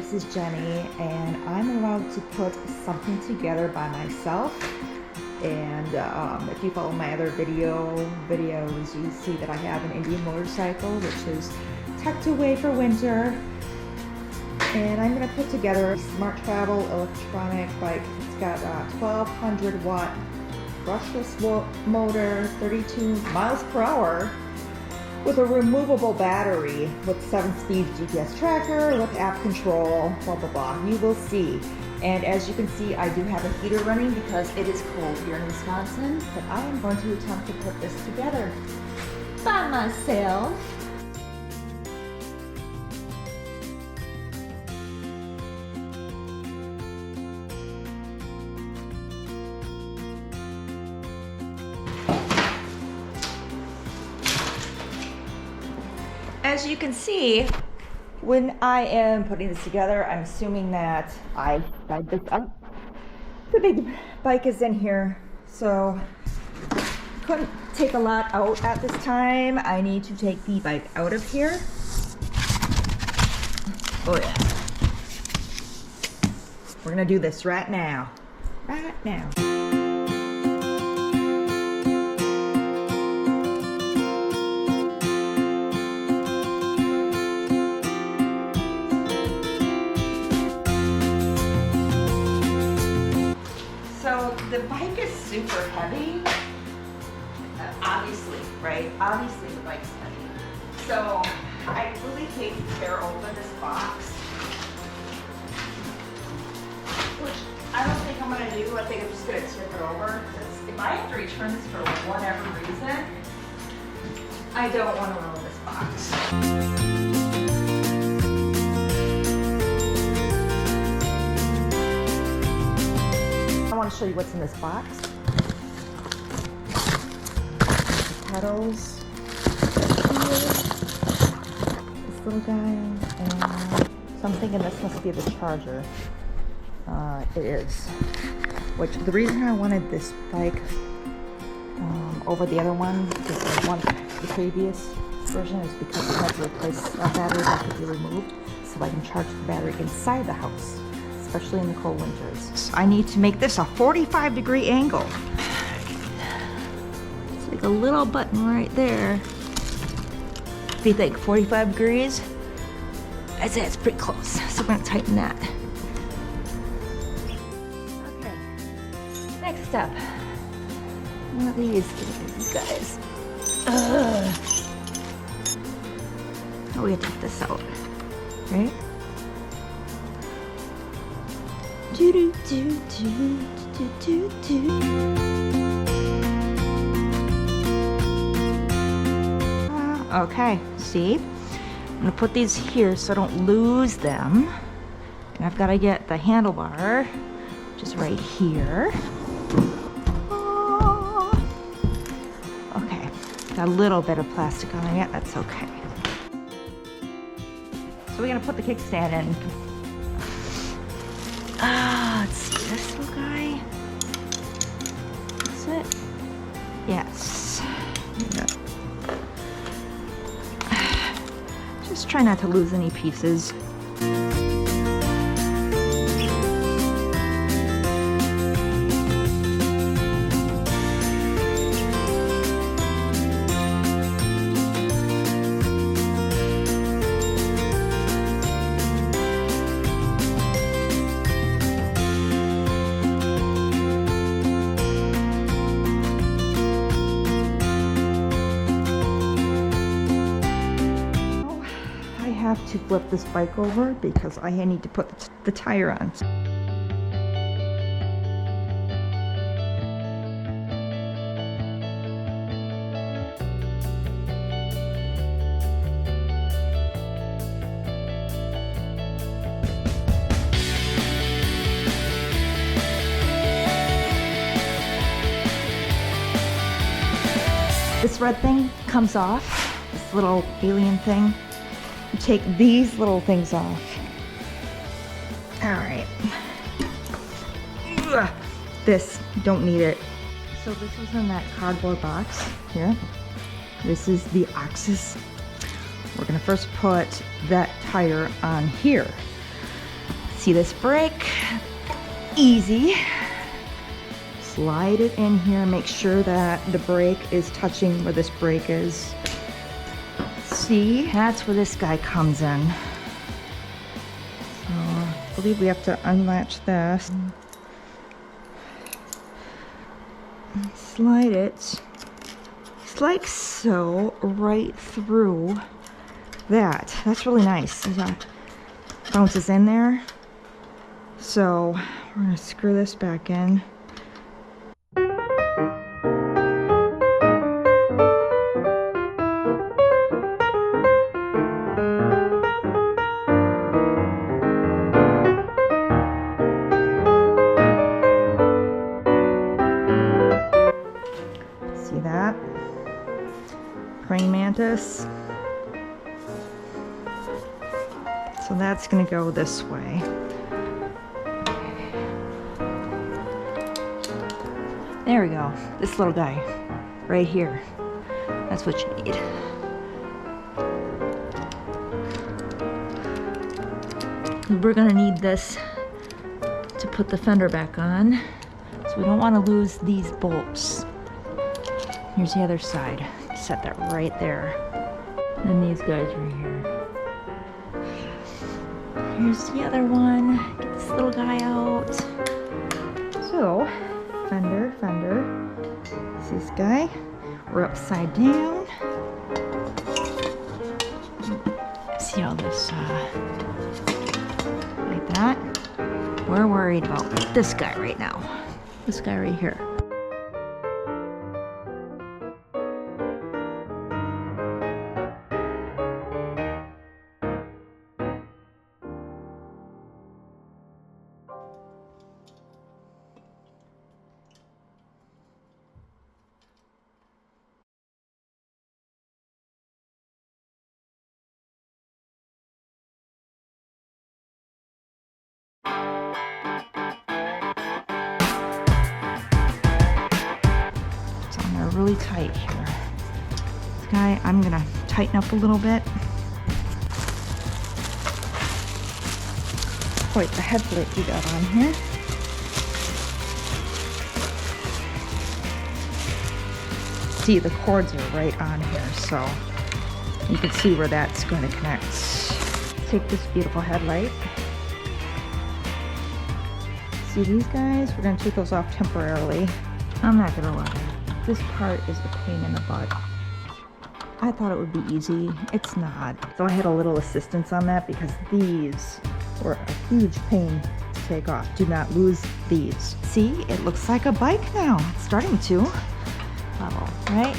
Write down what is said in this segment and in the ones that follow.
this is Jenny, and I'm about to put something together by myself. And if you follow my other videos, you see that I have an Indian motorcycle, which is tucked away for winter. And I'm going to put together a SMARTRAVEL electronic bike. It's got a 1200 watt brushless motor, 32 miles per hour, with a removable battery, with 7-speed GPS tracker, with app control, blah blah blah. You will see. And as you can see, I do have a heater running because it is cold here in Wisconsin. But I am going to attempt to put this together by myself. As you can see, when I am putting this together, I'm assuming that I tied this up. The big bike is in here, so couldn't take a lot out at this time. I need to take the bike out of here. Oh yeah. We're gonna do this right now. Right now. The bike is super heavy, obviously, right? Obviously the bike's heavy. So I really hate to tear open this box, which I don't think I'm gonna do. I think I'm just gonna tip it over. If I have to return this for whatever reason, I don't want to ruin this box. I want to show you what's in this box. The pedals, this little guy, and something, and this must be the charger. It is. Which the reason I wanted this bike over the other one, the previous version, is because I had to replace a battery that could be removed, so I can charge the battery inside the house, especially in the cold winters. I need to make this a 45-degree angle. It's like a little button right there. If you think 45 degrees, I'd say it's pretty close. So I'm gonna tighten that. Okay, next up, one of these guys. Oh, we have to take this out, right? Okay, see? I'm gonna put these here so I don't lose them. And I've got to get the handlebar, which is right here. Okay, got a little bit of plastic on it, that's okay. So we're gonna put the kickstand in. Let's see, this little guy. Is it? Yes. Yeah. Just try not to lose any pieces. To flip this bike over because I need to put the tire on. This red thing comes off, this little alien thing. You take these little things off. All right. This, don't need it. So this was in that cardboard box here. This is the axis. We're gonna first put that tire on here. See this brake? Easy. Slide it in here, make sure that the brake is touching where this brake is. See, that's where this guy comes in. So I believe we have to unlatch this. Slide it, it's like so, right through that. That's really nice. It bounces in there. So we're gonna screw this back in. See that? Praying mantis. So that's gonna go this way. There we go. This little guy right here. That's what you need. We're gonna need this to put the fender back on. So we don't want to lose these bolts. Here's the other side. Set that right there. And these guys right here. Here's the other one. Get this little guy out. So, fender. This is this guy. We're upside down. See all this, like that. We're worried about this guy right now. This guy right here. Really tight here. This guy, I'm gonna tighten up a little bit. Quite the headlight we got on here. See, the cords are right on here, so you can see where that's going to connect. Take this beautiful headlight. See these guys? We're going to take those off temporarily. I'm not going to lie. This part is a pain in the butt. I thought it would be easy. It's not. So I had a little assistance on that because these were a huge pain to take off. Do not lose these. See, it looks like a bike now. It's starting to level, right?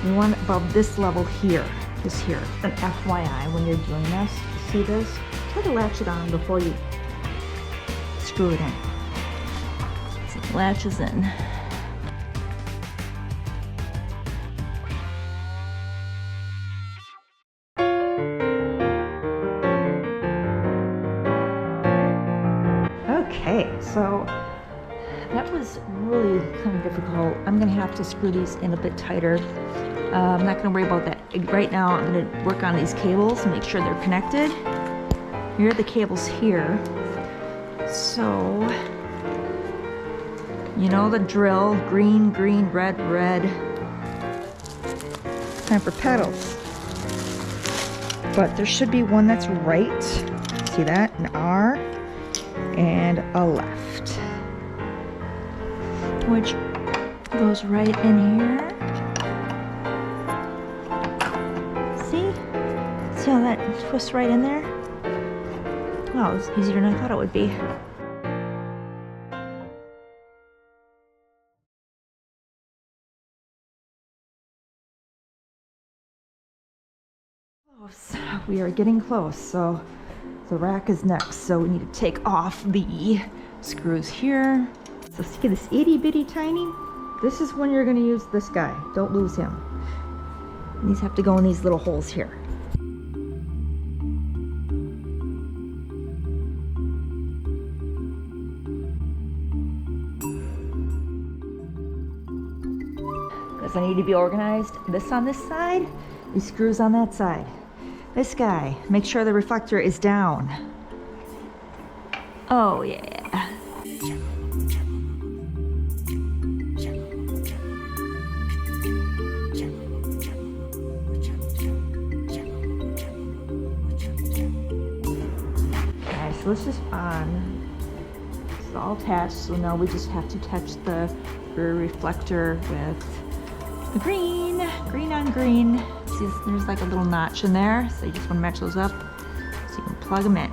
You want it above this level here, this here. An FYI, when you're doing this, see this? Try to latch it on before you screw it in. So it latches in. Okay, so that was really kind of difficult. I'm gonna have to screw these in a bit tighter. I'm not gonna worry about that right now. I'm gonna work on these cables and make sure they're connected. Here are the cables here. So, you know the drill, green, green, red, red. Time for pedals. But there should be one that's right. See that? An R and a left. Which goes right in here. See? See how that twists right in there? Wow, it's easier than I thought it would be. We are getting close, so the rack is next. So we need to take off the screws here. So see this itty bitty tiny? This is when you're gonna use this guy. Don't lose him. These have to go in these little holes here. because I need to be organized. This on this side, these screws on that side. This guy, make sure the reflector is down. Oh yeah. Okay, so this is on. It's all attached, so now we just have to touch the rear reflector with the green on green. See, there's like a little notch in there, so you just want to match those up so you can plug them in.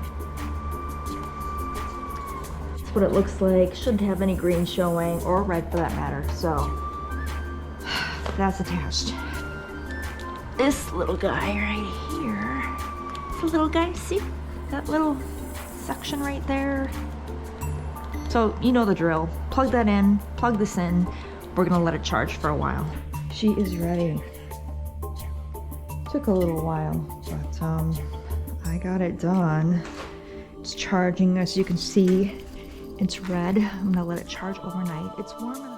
That's what it looks like. Shouldn't have any green showing, or red for that matter, so that's attached. This little guy right here, it's a little guy, see that little section right there? So you know the drill. Plug that in, plug this in. We're gonna let it charge for a while. She is ready. Took a little while, but I got it done. It's charging, as you can see. It's red. I'm gonna let it charge overnight. It's warm enough.